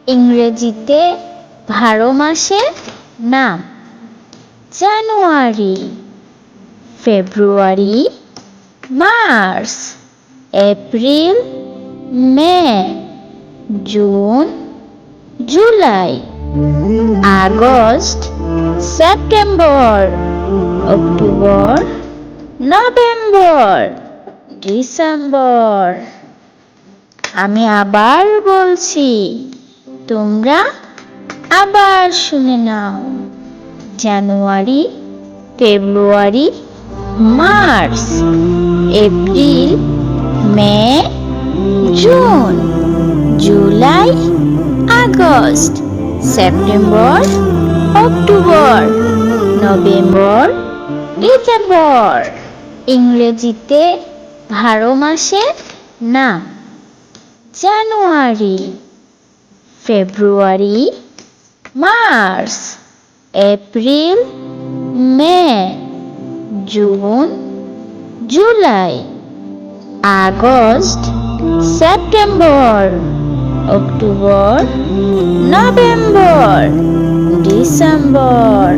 ইংরেজিতে 12 মাসের নাম। January, February, March, April, May, June, July, August, September, October, November, December. আমি আবার বলছি, তোমরা আবার শুনে নাও। January, February, March, April, May, June, July, August, September, October, November, December. ইংরেজিতে 12 মাসের নাম। January, February, March, April, May, June, July, August, September, October, November, December.